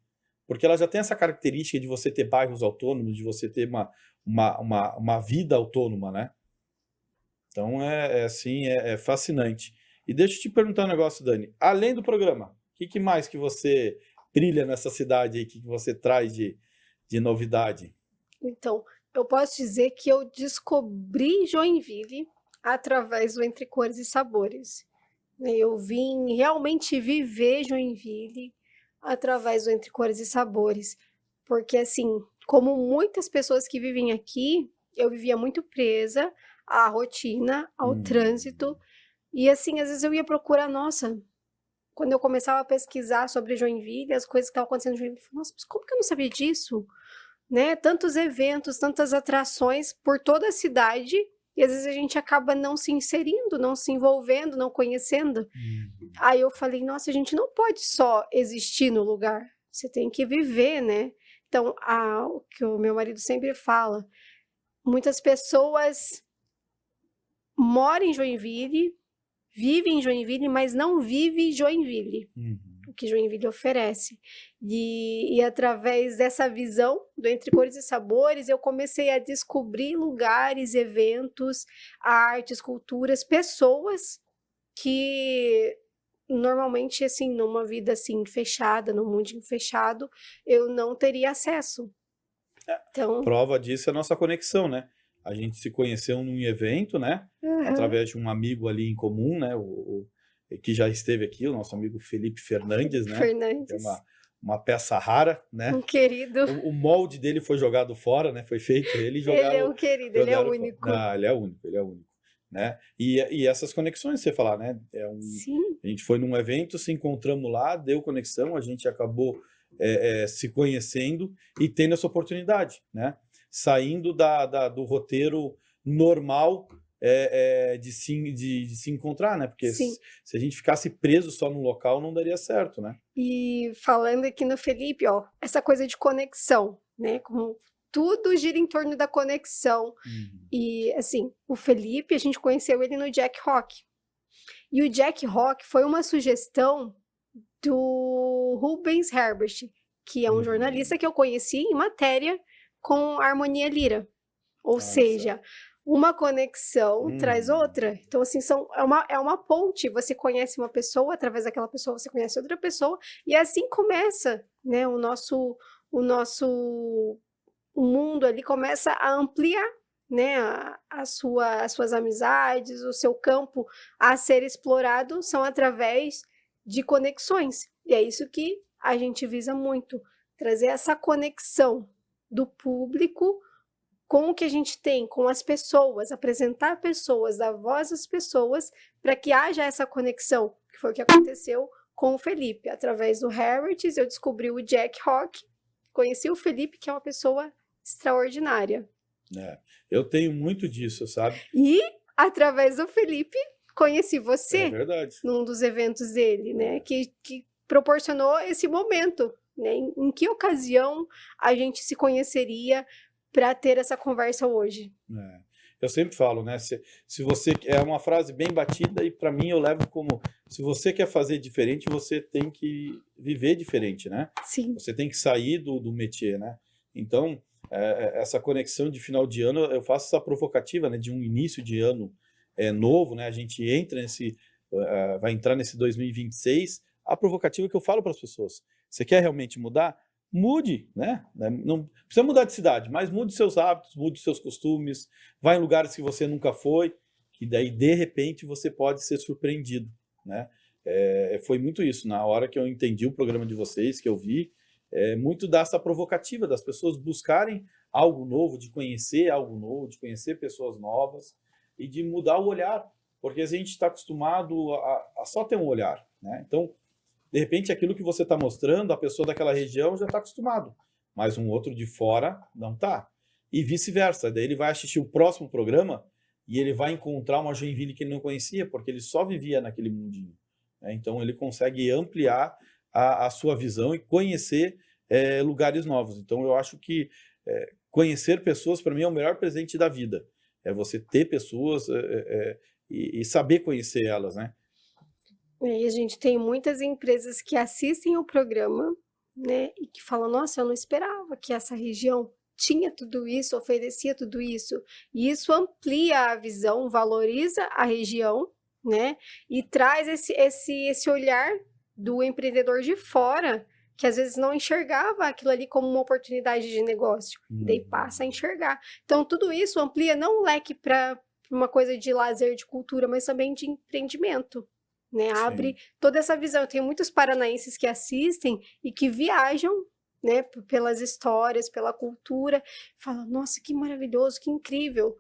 porque ela já tem essa característica de você ter bairros autônomos, de você ter uma vida autônoma, né? Então assim, é fascinante. E deixa eu te perguntar um negócio, Dani. Além do programa, o que mais que você brilha nessa cidade aí, que você traz de novidade? Então, eu posso dizer que eu descobri Joinville através do Entre Cores e Sabores. Eu vim realmente viver Joinville através do Entre Cores e Sabores. Porque, assim, como muitas pessoas que vivem aqui, eu vivia muito presa à rotina, ao trânsito. E, assim, às vezes eu ia procurar, nossa, quando eu começava a pesquisar sobre Joinville, as coisas que estavam acontecendo em Joinville, eu falei, nossa, mas como que eu não sabia disso? Né? Tantos eventos, tantas atrações por toda a cidade, e às vezes a gente acaba não se inserindo, não se envolvendo, não conhecendo. Aí eu falei, nossa, a gente não pode só existir no lugar, você tem que viver, né? Então, o que o meu marido sempre fala, muitas pessoas moram em Joinville, vivem em Joinville, mas não vivem Joinville. O que Joinville oferece. E através dessa visão do Entre Cores e Sabores, eu comecei a descobrir lugares, eventos, artes, culturas, pessoas que normalmente, assim, numa vida assim fechada, num mundinho fechado, eu não teria acesso. Então, prova disso é a nossa conexão, né? A gente se conheceu num evento, né? Através de um amigo ali em comum, né? Que já esteve aqui, o nosso amigo Felipe Fernandes, né? Fernandes. É uma peça rara, né? Um querido. O molde dele foi jogado fora, né? Foi feito ele e jogaram. Ele é um querido, ele é único. Ele é único, ele é único. né? E essas conexões, você falar, né? Sim, A gente foi num evento, se encontramos lá, deu conexão, a gente acabou se conhecendo e tendo essa oportunidade, né? Saindo do roteiro normal de se encontrar, né? Porque sim. se a gente ficasse preso só num local, não daria certo, né? E falando aqui no Felipe, ó, essa coisa de conexão, né? Como tudo gira em torno da conexão. Uhum. E assim, o Felipe, a gente conheceu ele no Jack Rock. E o Jack Rock foi uma sugestão do Rubens Herbert, que é um Uhum. jornalista que eu conheci em matéria com a Harmonia Lira. Ou Olha só. seja, uma conexão traz Uhum. outra. Então, assim, é uma ponte. Você conhece uma pessoa, através daquela pessoa você conhece outra pessoa, e assim começa, né? O mundo ali começa a ampliar, né? As suas amizades, o seu campo a ser explorado são através de conexões. E é isso que a gente visa muito, trazer essa conexão do público com o que a gente tem, com as pessoas, apresentar pessoas, dar voz às pessoas, para que haja essa conexão, que foi o que aconteceu com o Felipe. Através do Heritage, eu descobri o Jack Rock, conheci o Felipe, que é uma pessoa extraordinária. É. Eu tenho muito disso, sabe? E, através do Felipe, conheci É você verdade. num dos eventos dele, né? É. Que proporcionou esse momento, né? Em que ocasião a gente se conheceria para ter essa conversa hoje? É. Eu sempre falo, né? Se você é uma frase bem batida e para mim eu levo como se você quer fazer diferente, você tem que viver diferente, né? Sim. Você tem que sair do métier, né? Então, essa conexão de final de ano, eu faço essa provocativa, né? De um início de ano novo, né? A gente entra vai entrar nesse 2026. A provocativa que eu falo para as pessoas: você quer realmente mudar? Mude, né? Não precisa mudar de cidade, mas mude seus hábitos, mude seus costumes, vá em lugares que você nunca foi, que daí de repente você pode ser surpreendido, né? Foi muito isso. Na hora que eu entendi o programa de vocês, que eu vi, muito dessa provocativa das pessoas buscarem algo novo, de conhecer algo novo, de conhecer pessoas novas e de mudar o olhar, porque a gente está acostumado a só ter um olhar, né? Então, de repente, aquilo que você está mostrando, a pessoa daquela região já está acostumado, mas um outro de fora não está. E vice-versa. Daí ele vai assistir o próximo programa e ele vai encontrar uma Joinville que ele não conhecia, porque ele só vivia naquele mundinho, né? Então, ele consegue ampliar a sua visão e conhecer lugares novos. Então, eu acho que conhecer pessoas, para mim, é o melhor presente da vida. É você ter pessoas e saber conhecer elas, né? E a gente tem muitas empresas que assistem o programa, né, e que falam: nossa, eu não esperava que essa região tinha tudo isso, oferecia tudo isso. E isso amplia a visão, valoriza a região, né, e traz esse olhar do empreendedor de fora, que às vezes não enxergava aquilo ali como uma oportunidade de negócio, e daí passa a enxergar. Então, tudo isso amplia não o leque para uma coisa de lazer, de cultura, mas também de empreendimento, né? Abre Sim. toda essa visão. Eu tenho muitos paranaenses que assistem e que viajam, né, pelas histórias, pela cultura, falam: nossa, que maravilhoso, que incrível.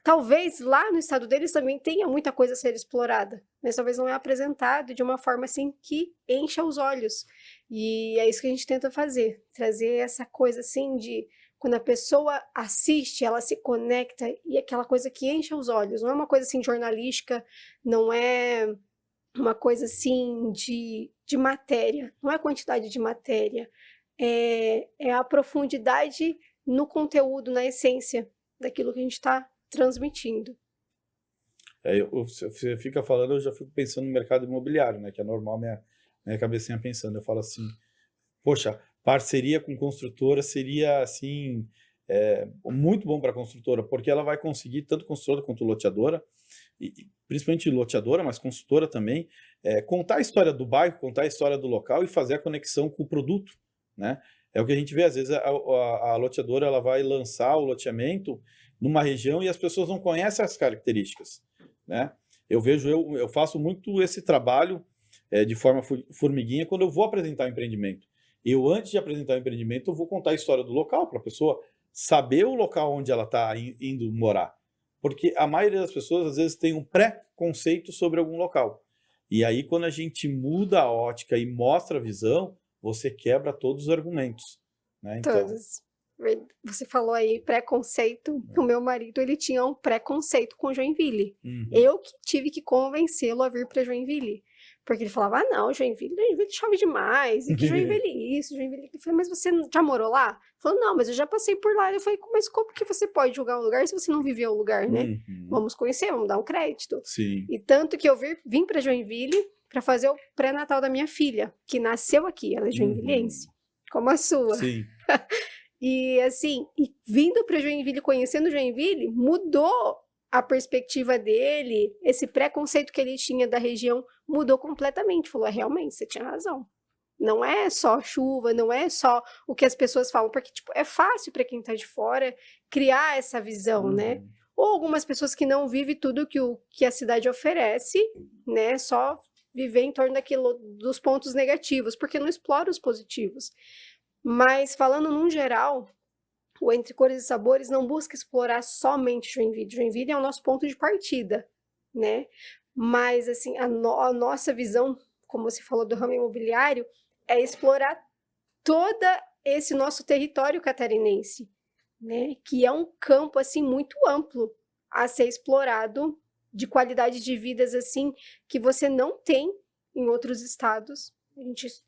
Talvez lá no estado deles também tenha muita coisa a ser explorada, mas talvez não é apresentado de uma forma assim que encha os olhos. E é isso que a gente tenta fazer, trazer essa coisa assim de quando a pessoa assiste, ela se conecta e aquela coisa que enche os olhos. Não é uma coisa assim jornalística, não é uma coisa assim de matéria, não é quantidade de matéria, é a profundidade no conteúdo, na essência daquilo que a gente está transmitindo. Você fica falando, eu já fico pensando no mercado imobiliário, né? Que é normal minha cabecinha pensando. Eu falo assim, poxa, parceria com construtora seria assim muito bom para a construtora, porque ela vai conseguir, tanto construtora quanto loteadora, e principalmente loteadora, mas construtora também, contar a história do bairro, contar a história do local e fazer a conexão com o produto, né? É o que a gente vê, às vezes a loteadora ela vai lançar o loteamento numa região e as pessoas não conhecem as características, né? Eu faço muito esse trabalho de forma formiguinha quando eu vou apresentar o empreendimento. Eu, antes de apresentar o empreendimento, eu vou contar a história do local para a pessoa saber o local onde ela está indo morar. Porque a maioria das pessoas, às vezes, tem um pré-conceito sobre algum local. E aí, quando a gente muda a ótica e mostra a visão, você quebra todos os argumentos, né? Então, Todos. Você falou aí preconceito. O meu marido, ele tinha um preconceito com Joinville. Eu que tive que convencê-lo a vir para Joinville. Porque ele falava, ah, não, Joinville chove demais, e que Joinville isso, Joinville... Eu falei, mas você já morou lá? Ele falou, não, mas eu já passei por lá. Eu falei, mas como que você pode julgar um lugar se você não viveu o lugar, né? Vamos conhecer, vamos dar um crédito. Sim. E tanto que eu vim para Joinville para fazer o pré-natal da minha filha, que nasceu aqui, ela é joinvilense, como a sua. Sim. E assim, vindo para Joinville, conhecendo Joinville, mudou a perspectiva dele, esse preconceito que ele tinha da região mudou completamente. Falou, realmente, você tinha razão. Não é só chuva, não é só o que as pessoas falam, porque tipo, é fácil para quem está de fora criar essa visão, né? Ou algumas pessoas que não vivem tudo que a cidade oferece, né? Só viver em torno daquilo, dos pontos negativos, porque não explora os positivos. Mas falando num geral, o Entre Cores e Sabores não busca explorar somente Joinville. Joinville é o nosso ponto de partida, né? Mas assim, a nossa visão, como você falou do ramo imobiliário, é explorar todo esse nosso território catarinense, né? Que é um campo assim muito amplo a ser explorado, de qualidade de vidas assim que você não tem em outros estados.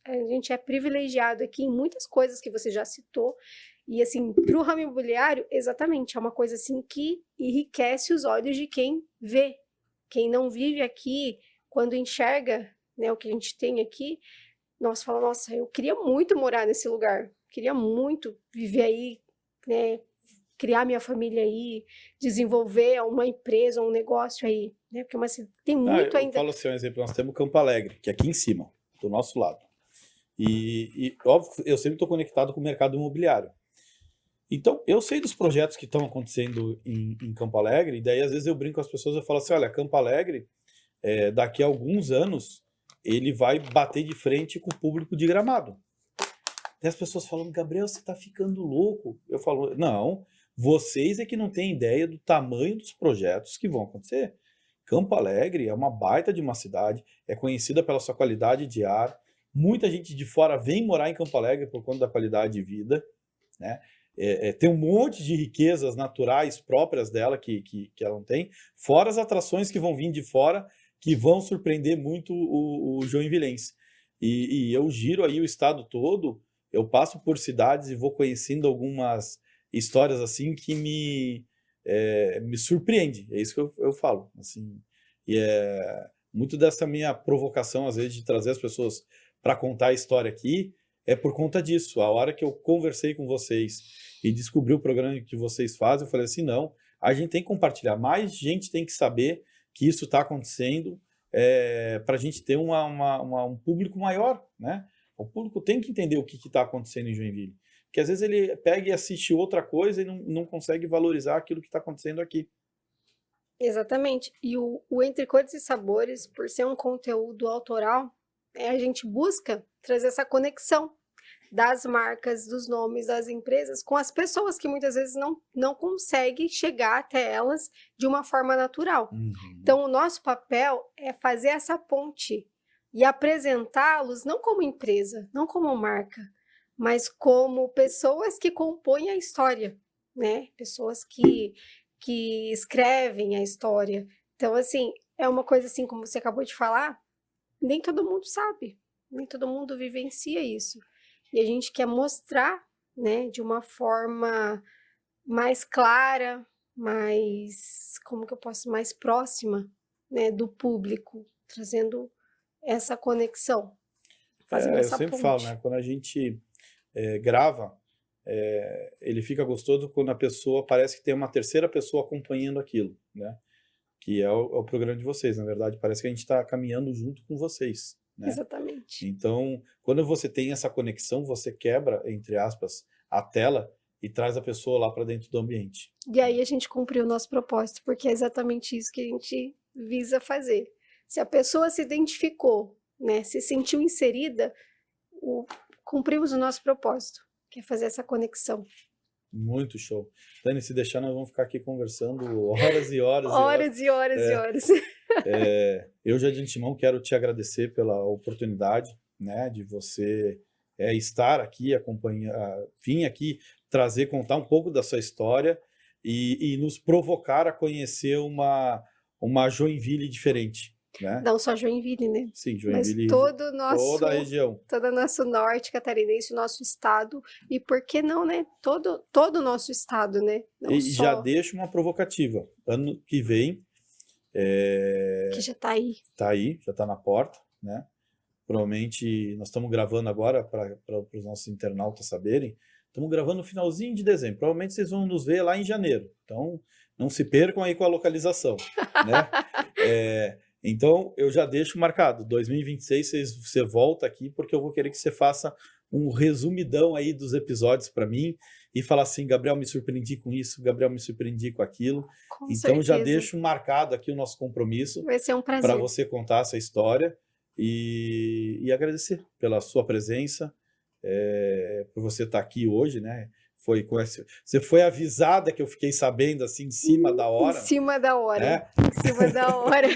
A gente é privilegiado aqui em muitas coisas que você já citou. E assim, para o ramo imobiliário, exatamente, é uma coisa assim que enriquece os olhos de quem vê. Quem não vive aqui, quando enxerga, né, o que a gente tem aqui, nossa, fala, nossa, eu queria muito morar nesse lugar. Queria muito viver aí, né, criar minha família aí, desenvolver uma empresa, um negócio aí, né? Porque assim, tem muito ainda. Eu falo assim, um exemplo, nós temos Campo Alegre, que é aqui em cima, do nosso lado. E óbvio, eu sempre estou conectado com o mercado imobiliário. Então, eu sei dos projetos que estão acontecendo em Campo Alegre, e daí às vezes eu brinco com as pessoas, eu falo assim, olha, Campo Alegre, daqui a alguns anos, ele vai bater de frente com o público de Gramado. E as pessoas falam, Gabriel, você está ficando louco. Eu falo, não, vocês é que não têm ideia do tamanho dos projetos que vão acontecer. Campo Alegre é uma baita de uma cidade, é conhecida pela sua qualidade de ar, muita gente de fora vem morar em Campo Alegre por conta da qualidade de vida, né? Tem um monte de riquezas naturais próprias dela que ela não tem, fora as atrações que vão vir de fora, que vão surpreender muito o joinvilense. E eu giro aí o estado todo, eu passo por cidades e vou conhecendo algumas histórias assim que me surpreende, é isso que eu falo. Assim, e muito dessa minha provocação, às vezes, de trazer as pessoas para contar a história aqui, é por conta disso. A hora que eu conversei com vocês e descobri o programa que vocês fazem, eu falei assim, não, a gente tem que compartilhar, mais gente tem que saber que isso está acontecendo, para a gente ter um público maior, né? O público tem que entender o que está acontecendo em Joinville, porque às vezes ele pega e assiste outra coisa e não consegue valorizar aquilo que está acontecendo aqui. Exatamente. E o Entre Cores e Sabores, por ser um conteúdo autoral, a gente busca trazer essa conexão das marcas, dos nomes das empresas com as pessoas que muitas vezes não conseguem chegar até elas de uma forma natural. Então, o nosso papel é fazer essa ponte e apresentá-los não como empresa, não como marca, mas como pessoas que compõem a história, né? Pessoas que escrevem a história. Então, assim, é uma coisa assim, como você acabou de falar, nem todo mundo sabe, nem todo mundo vivencia isso. E a gente quer mostrar, né, de uma forma mais clara, mais, como que eu posso, mais próxima, né, do público, trazendo essa conexão, fazendo Eu essa sempre ponte. falo, né, quando a gente grava, ele fica gostoso quando a pessoa parece que tem uma terceira pessoa acompanhando aquilo, né? Que é o programa de vocês. Na verdade, parece que a gente está caminhando junto com vocês, né? Exatamente. Então, quando você tem essa conexão, você quebra, entre aspas, a tela e traz a pessoa lá para dentro do ambiente. E aí a gente cumpriu o nosso propósito, porque é exatamente isso que a gente visa fazer. Se a pessoa se identificou, né, se sentiu inserida, cumprimos o nosso propósito, que é fazer essa conexão. Muito show. Dani, se deixar, nós vamos ficar aqui conversando horas e horas. Horas e horas e horas. Eu já de antemão quero te agradecer pela oportunidade, né, de você estar aqui, vir aqui trazer, contar um pouco da sua história e nos provocar a conhecer uma Joinville diferente, né? Não só Joinville, né? Sim, Joinville, mas toda a região. Todo o nosso norte catarinense, o nosso estado, e por que não, né? Todo o nosso estado, né? Não só... já deixo uma provocativa. Ano que vem... que já está aí. Está aí, já está na porta, né? Provavelmente nós estamos gravando agora para os nossos internautas saberem. Estamos gravando no finalzinho de dezembro. Provavelmente vocês vão nos ver lá em janeiro. Então, não se percam aí com a localização, né? Então, eu já deixo marcado. 2026 você volta aqui, porque eu vou querer que você faça um resumidão aí dos episódios para mim e falar assim, Gabriel, me surpreendi com isso, Gabriel, me surpreendi com aquilo. Com então, certeza. Já deixo marcado aqui o nosso compromisso. Vai ser um prazer. Para você contar essa história e agradecer pela sua presença, por você estar aqui hoje, né? Você foi avisada, que eu fiquei sabendo assim em cima da hora. Em cima da hora. Né? Em cima da hora.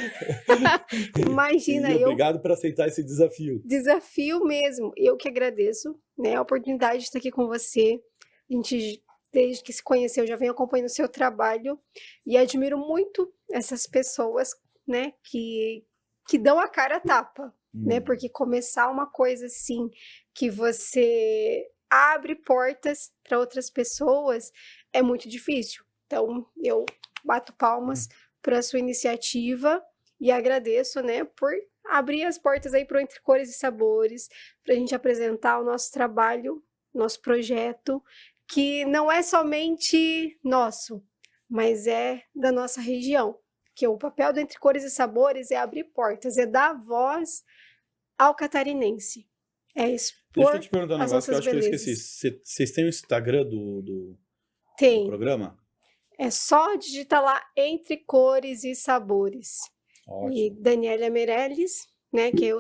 Imagina, obrigado por aceitar esse desafio. Desafio mesmo. Eu que agradeço, né, a oportunidade de estar aqui com você. A gente, desde que se conheceu, já venho acompanhando o seu trabalho e admiro muito essas pessoas, né, que dão a cara a tapa, né? Porque começar uma coisa assim, que você abre portas para outras pessoas, é muito difícil. Então, eu bato palmas para a sua iniciativa e agradeço, né, por abrir as portas aí para o Entre Cores e Sabores, para a gente apresentar o nosso trabalho, nosso projeto, que não é somente nosso, mas é da nossa região. Que o papel do Entre Cores e Sabores é abrir portas, é dar voz ao catarinense. É expor. Deixa eu te perguntar um negócio que eu acho belezas. que eu esqueci. Vocês têm o Instagram do programa? É só digitar lá Entre Cores e Sabores. Ótimo. E Daniela Meirelles, né, que eu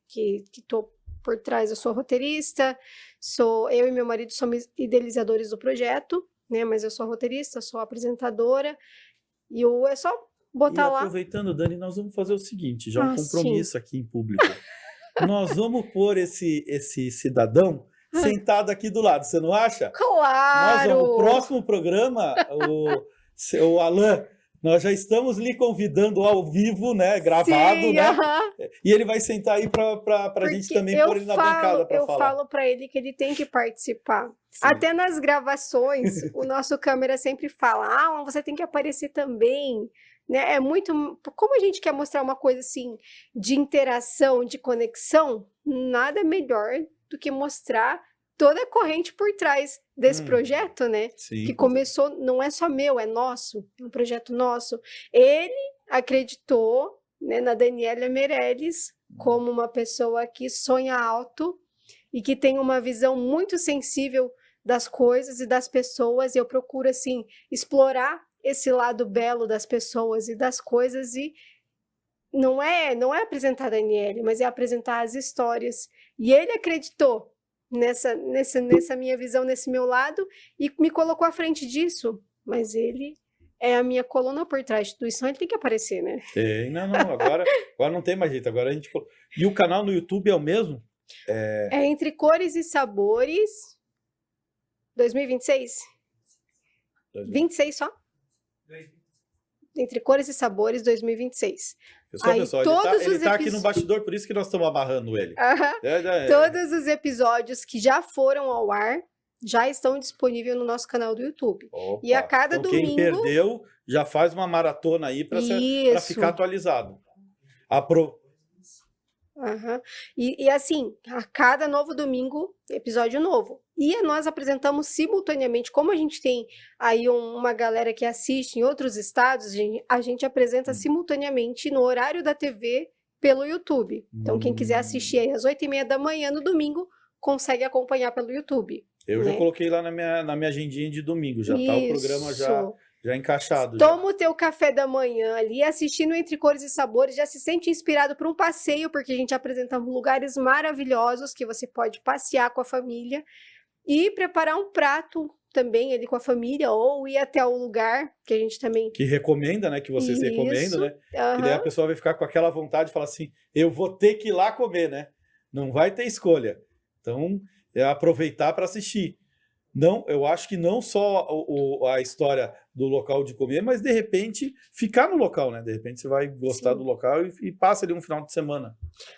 que tô por trás, eu sou roteirista, eu e meu marido somos idealizadores do projeto, né, mas eu sou roteirista, sou apresentadora, e é só botar lá. Aproveitando, Dani, nós vamos fazer o seguinte, já um compromisso aqui em público. Nós vamos pôr esse cidadão sentado aqui do lado, você não acha? Claro! O próximo programa, o Alan, nós já estamos lhe convidando ao vivo, né, gravado, sim, né? E ele vai sentar aí para a gente também pôr ele na bancada para falar. Eu falo para ele que ele tem que participar. Sim. Até nas gravações, o nosso câmera sempre fala, você tem que aparecer também. Né? É muito... Como a gente quer mostrar uma coisa assim de interação, de conexão, nada melhor do que mostrar toda a corrente por trás desse projeto, né? Sim, que começou, não é só meu, é nosso, é um projeto nosso. Ele acreditou, né, na Daniela Meirelles como uma pessoa que sonha alto e que tem uma visão muito sensível das coisas e das pessoas, e eu procuro, assim, explorar esse lado belo das pessoas e das coisas, e não é apresentar a Daniela, mas é apresentar as histórias. E ele acreditou nessa minha visão, nesse meu lado, e me colocou à frente disso, mas ele é a minha coluna por trás da instituição, ele tem que aparecer, né? Agora não tem mais jeito, agora a gente... E o canal no YouTube é o mesmo? É Entre Cores e Sabores 2026? 26 só? Entre Cores e Sabores 2026. Pessoal, ele tá aqui no bastidor, por isso que nós estamos amarrando ele. Todos os episódios que já foram ao ar já estão disponíveis no nosso canal do YouTube. Opa. E a cada domingo... Quem perdeu, já faz uma maratona aí para ficar atualizado. E assim, a cada novo domingo, episódio novo. E nós apresentamos simultaneamente, como a gente tem aí uma galera que assiste em outros estados, a gente apresenta simultaneamente no horário da TV pelo YouTube. Então, quem quiser assistir aí às 8h30 da manhã no domingo, consegue acompanhar pelo YouTube. Eu já coloquei lá na minha agendinha de domingo, já tá o programa já encaixado. Toma o teu café da manhã ali, assistindo Entre Cores e Sabores, já se sente inspirado por um passeio, porque a gente apresenta lugares maravilhosos que você pode passear com a família e preparar um prato também ali com a família, ou ir até o lugar, que a gente também... Que recomenda, né? Que vocês recomendam, Isso, né? E daí a pessoa vai ficar com aquela vontade de falar assim, eu vou ter que ir lá comer, né? Não vai ter escolha. Então, é aproveitar para assistir. Não, eu acho que não só a história do local de comer, mas de repente ficar no local, né? De repente você vai gostar Sim. do local e passa ali um final de semana.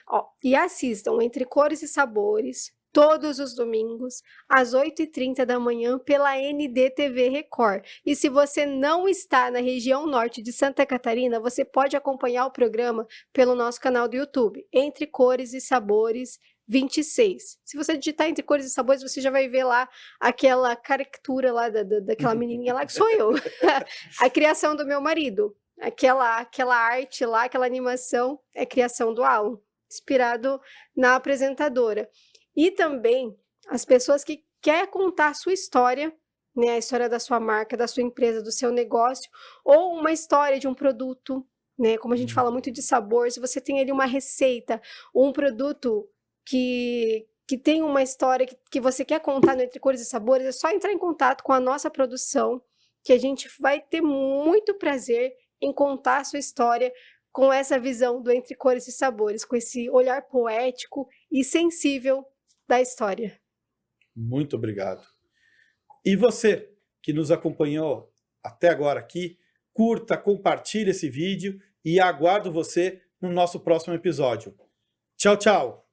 Ó, e assistam Entre Cores e Sabores, todos os domingos, às 8h30 da manhã, pela NDTV Record. E se você não está na região norte de Santa Catarina, você pode acompanhar o programa pelo nosso canal do YouTube, Entre Cores e Sabores 26. Se você digitar Entre Cores e Sabores, você já vai ver lá aquela caricatura lá daquela menininha lá, que sou eu. A criação do meu marido. Aquela arte lá, aquela animação é criação do Alan, inspirado na apresentadora. E também as pessoas que querem contar a sua história, né, a história da sua marca, da sua empresa, do seu negócio, ou uma história de um produto, né, como a gente fala muito de sabor, se você tem ali uma receita, ou um produto que tem uma história que você quer contar no Entre Cores e Sabores, é só entrar em contato com a nossa produção, que a gente vai ter muito prazer em contar a sua história com essa visão do Entre Cores e Sabores, com esse olhar poético e sensível da história. Muito obrigado. E você que nos acompanhou até agora aqui, curta, compartilhe esse vídeo e aguardo você no nosso próximo episódio. Tchau, tchau!